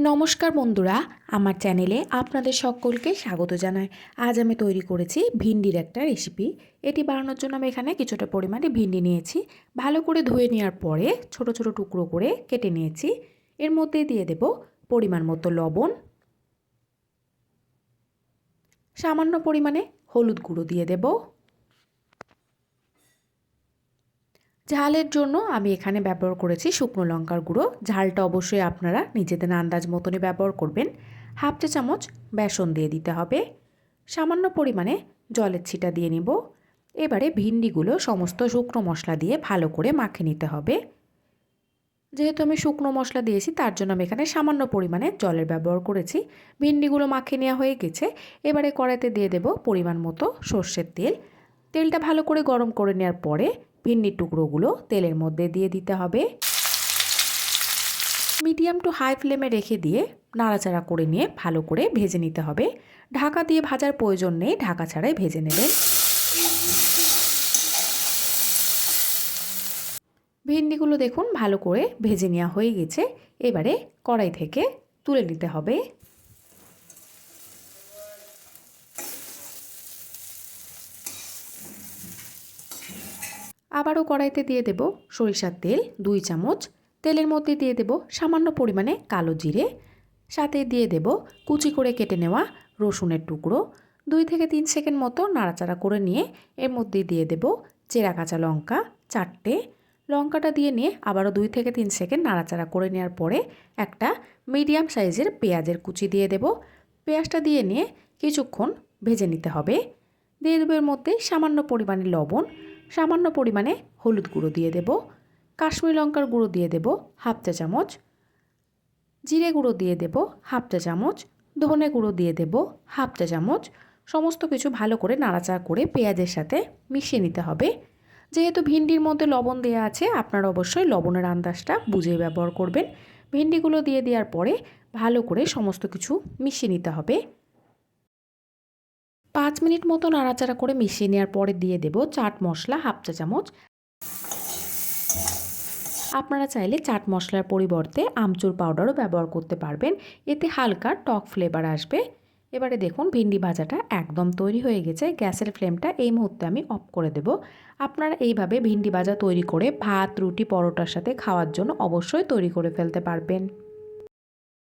নমস্কার বন্ধুরা, আমার চ্যানেলে আপনাদের সকলকে স্বাগত জানাই। আজ আমি তৈরি করেছি ভিন্ডির একটা রেসিপি। এটি বানানোর জন্য আমি এখানে কিছুটা পরিমাণে ভিন্ডি নিয়েছি। ভালো করে ধুয়ে নেওয়ার পরে ছোট ছোট টুকরো করে কেটে নিয়েছি। এর মধ্যে দিয়ে দেব পরিমাণ মতো লবণ, সামান্য পরিমাণে হলুদ গুঁড়ো দিয়ে দেব। ঝালের জন্য আমি এখানে ব্যবহার করেছি শুকনো লঙ্কার গুঁড়ো। ঝালটা অবশ্যই আপনারা নিজেদের আন্দাজ মতনই ব্যবহার করবেন। হাফ চা চামচ বেসন দিয়ে দিতে হবে। সামান্য পরিমাণে জলের ছিটা দিয়ে নিব। এবারে ভিন্ডিগুলো সমস্ত শুকনো মশলা দিয়ে ভালো করে মাখিয়ে নিতে হবে। যেহেতু আমি শুকনো মশলা দিয়েছি তার জন্য আমি এখানে সামান্য পরিমাণে জলের ব্যবহার করেছি। ভিন্ডিগুলো মাখিয়ে নেওয়া হয়ে গেছে। এবারে কড়াইতে দিয়ে দেব পরিমাণ মতো সর্ষের তেল। তেলটা ভালো করে গরম করে নেওয়ার পরে ভিন্ডির টুকরোগুলো তেলের মধ্যে দিয়ে দিতে হবে। মিডিয়াম টু হাই ফ্লেমে রেখে দিয়ে নাড়াচাড়া করে নিয়ে ভালো করে ভেজে নিতে হবে। ঢাকা দিয়ে ভাজার প্রয়োজন নেই, ঢাকা ছাড়াই ভেজে নেবেন। ভিন্ডিগুলো দেখুন ভালো করে ভেজে নেওয়া হয়ে গেছে। এবারে কড়াই থেকে তুলে নিতে হবে। আবারও কড়াইতে দিয়ে দেব সরিষার তেল 2 চামচ। তেলের মধ্যে দিয়ে দেব সামান্য পরিমাণে কালো জিরে, সাথে দিয়ে দেব কুচি করে কেটে নেওয়া রসুনের টুকরো। 2 থেকে 3 সেকেন্ড মতো নাড়াচাড়া করে নিয়ে এর মধ্যে দিয়ে দেব চেরা কাঁচা লঙ্কা 4টে। লঙ্কাটা দিয়ে নিয়ে আবারও 2 থেকে 3 সেকেন্ড নাড়াচাড়া করে নেওয়ার পরে একটা মিডিয়াম সাইজের পেঁয়াজের কুচি দিয়ে দেব। পেঁয়াজটা দিয়ে নিয়ে কিছুক্ষণ ভেজে নিতে হবে। দিয়ে দেব এর মধ্যে সামান্য পরিমাণে লবণ, সামান্য পরিমাণে হলুদ গুঁড়ো দিয়ে দেব। কাশ্মীরি লঙ্কার গুঁড়ো দিয়ে দেব হাফ চা চামচ। জিরে গুঁড়ো দিয়ে দেব হাফ চা চামচ। ধনে গুঁড়ো দিয়ে দেব হাফ চা চামচ। সমস্ত কিছু ভালো করে নাড়াচাড়া করে পেঁয়াজের সাথে মিশিয়ে নিতে হবে। যেহেতু ভিন্ডির মধ্যে লবণ দেওয়া আছে, আপনারা অবশ্যই লবণের আন্দাজটা বুঝে ব্যবহার করবেন। ভিন্ডিগুলো দিয়ে দেওয়ার পরে ভালো করে সমস্ত কিছু মিশিয়ে নিতে হবে। 5 মিনিট মতো নাড়াচাড়া করে মিশিয়ে নেওয়ার পরে দিয়ে দেব চাট মশলা হাফ চা চামচ। আপনারা চাইলে চাট মশলার পরিবর্তে আমচুর পাউডারও ব্যবহার করতে পারবেন, এতে হালকা টক ফ্লেভার আসবে। এবারে দেখুন ভিন্ডি ভাজাটা একদম তৈরি হয়ে গেছে। গ্যাসের ফ্লেমটা এই মুহূর্তে আমি অফ করে দেব। আপনারা এইভাবে ভিন্ডি ভাজা তৈরি করে ভাত, রুটি, পরোটার সাথে খাওয়ার জন্য অবশ্যই তৈরি করে ফেলতে পারবেন।